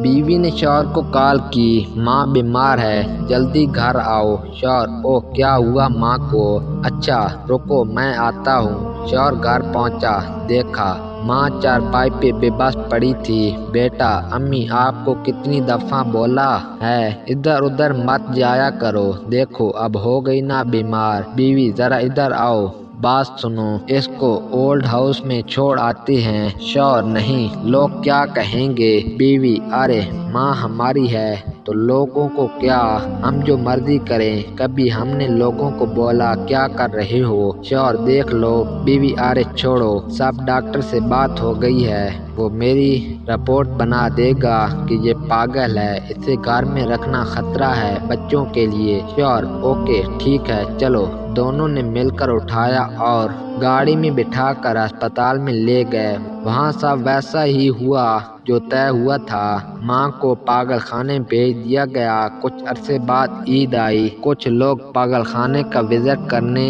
بیوی نے شوہر کو کال کی، ماں بیمار ہے، جلدی گھر آؤ۔ شوہر: اوہ کیا ہوا ماں کو؟ اچھا رکو میں آتا ہوں۔ شوہر گھر پہنچا، دیکھا ماں چارپائی پہ بے بس پڑی تھی۔ بیٹا: امی آپ کو کتنی دفعہ بولا ہے ادھر ادھر مت جایا کرو، دیکھو اب ہو گئی نا بیمار۔ بیوی: ذرا ادھر آؤ، بات سنو، اس کو اولڈ ہاؤس میں چھوڑ آتے ہیں۔ شوہر: نہیں، لوگ کیا کہیں گے؟ بیوی: ارے ماں ہماری ہے تو لوگوں کو کیا، ہم جو مرضی کریں، کبھی ہم نے لوگوں کو بولا کیا کر رہے ہو؟ شوہر: دیکھ لو۔ بیوی: ارے چھوڑو، سب ڈاکٹر سے بات ہو گئی ہے، وہ میری رپورٹ بنا دے گا کہ یہ پاگل ہے، اسے گھر میں رکھنا خطرہ ہے بچوں کے لیے۔ شوہر: اوکے ٹھیک ہے چلو۔ دونوں نے مل کر اٹھایا اور گاڑی میں بٹھا کر ہسپتال میں لے گئے۔ وہاں سب ویسا ہی ہوا جو طے ہوا تھا، ماں کو پاگل خانے بھیج دیا گیا۔ کچھ عرصے بعد عید آئی، کچھ لوگ پاگل خانے کا وزٹ کرنے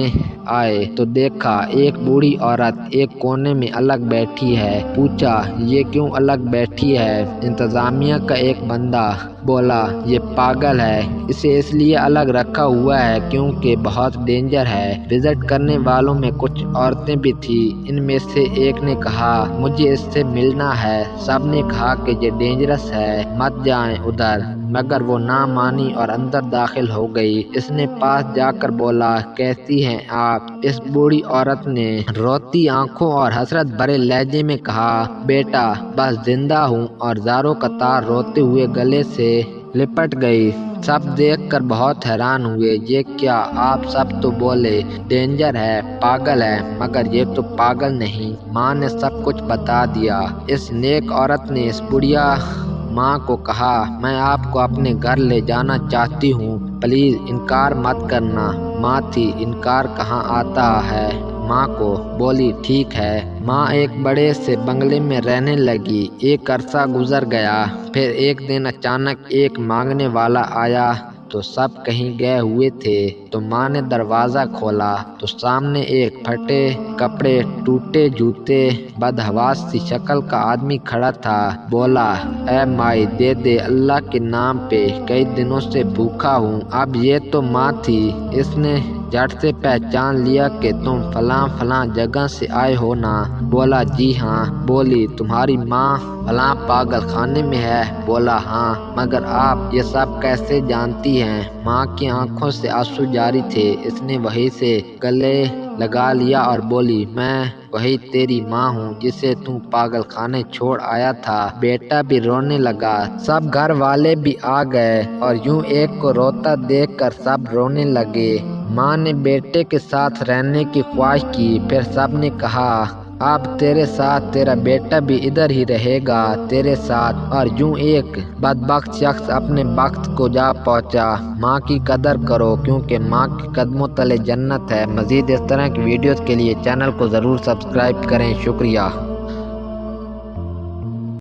آئے تو دیکھا ایک بوڑھی عورت ایک کونے میں الگ بیٹھی ہے۔ پوچھا یہ کیوں الگ بیٹھی ہے؟ انتظامیہ کا ایک بندہ بولا یہ پاگل ہے، اسے اس لیے الگ رکھا ہوا ہے کیونکہ بہت ڈینجر ہے۔ وزٹ کرنے والوں میں کچھ عورتیں بھی تھیں، ان میں سے ایک نے کہا مجھے اس سے ملنا ہے، سب نے کہا کہ یہ ڈینجرس ہے مت جائیں ادھر، مگر وہ نہ مانی اور اندر داخل ہو گئی۔ اس نے پاس جا کر بولا کیسی ہیں آپ؟ اس بوڑھی عورت نے روتی آنکھوں اور حسرت بھرے لہجے میں کہا بیٹا بس زندہ ہوں، اور زاروں قطار روتے ہوئے گلے سے لپٹ گئی۔ سب دیکھ کر بہت حیران ہوئے، یہ کیا؟ آپ سب تو بولے ڈینجر ہے، پاگل ہے، مگر یہ تو پاگل نہیں۔ ماں نے سب کچھ بتا دیا۔ اس نیک عورت نے اس بڑھیا ماں کو کہا میں آپ کو اپنے گھر لے جانا چاہتی ہوں، پلیز انکار مت کرنا۔ ماں تھی، انکار کہاں آتا ہے ماں کو، بولی ٹھیک ہے۔ ماں ایک بڑے سے بنگلے میں رہنے لگی۔ ایک عرصہ گزر گیا، پھر ایک دن اچانک ایک مانگنے والا آیا تو سب کہیں گئے ہوئے تھے، تو ماں نے دروازہ کھولا تو سامنے ایک پھٹے کپڑے، ٹوٹے جوتے، بدحواس سی شکل کا آدمی کھڑا تھا۔ بولا اے مائی دے دے اللہ کے نام پہ، کئی دنوں سے بھوکا ہوں۔ اب یہ تو ماں تھی، اس نے جھٹ سے پہچان لیا کہ تم فلاں فلاں جگہ سے آئے ہو نا؟ بولا جی ہاں۔ بولی تمہاری ماں فلاں پاگل خانے میں ہے؟ بولا ہاں، مگر آپ یہ سب کیسے جانتی ہیں؟ ماں کی آنکھوں سے آنسو جاری تھے۔ اس نے وہیں سے گلے لگا لیا اور بولی میں وہی تیری ماں ہوں جسے تم پاگل خانے چھوڑ آیا تھا۔ بیٹا بھی رونے لگا، سب گھر والے بھی آ گئے اور یوں ایک کو روتا دیکھ کر سب رونے لگے۔ ماں نے بیٹے کے ساتھ رہنے کی خواہش کی، پھر سب نے کہا اب تیرے ساتھ تیرا بیٹا بھی ادھر ہی رہے گا تیرے ساتھ، اور یوں ایک بدبخت شخص اپنے وقت کو جا پہنچا۔ ماں کی قدر کرو کیونکہ ماں کے قدموں تلے جنت ہے۔ مزید اس طرح کی ویڈیوز کے لیے چینل کو ضرور سبسکرائب کریں۔ شکریہ۔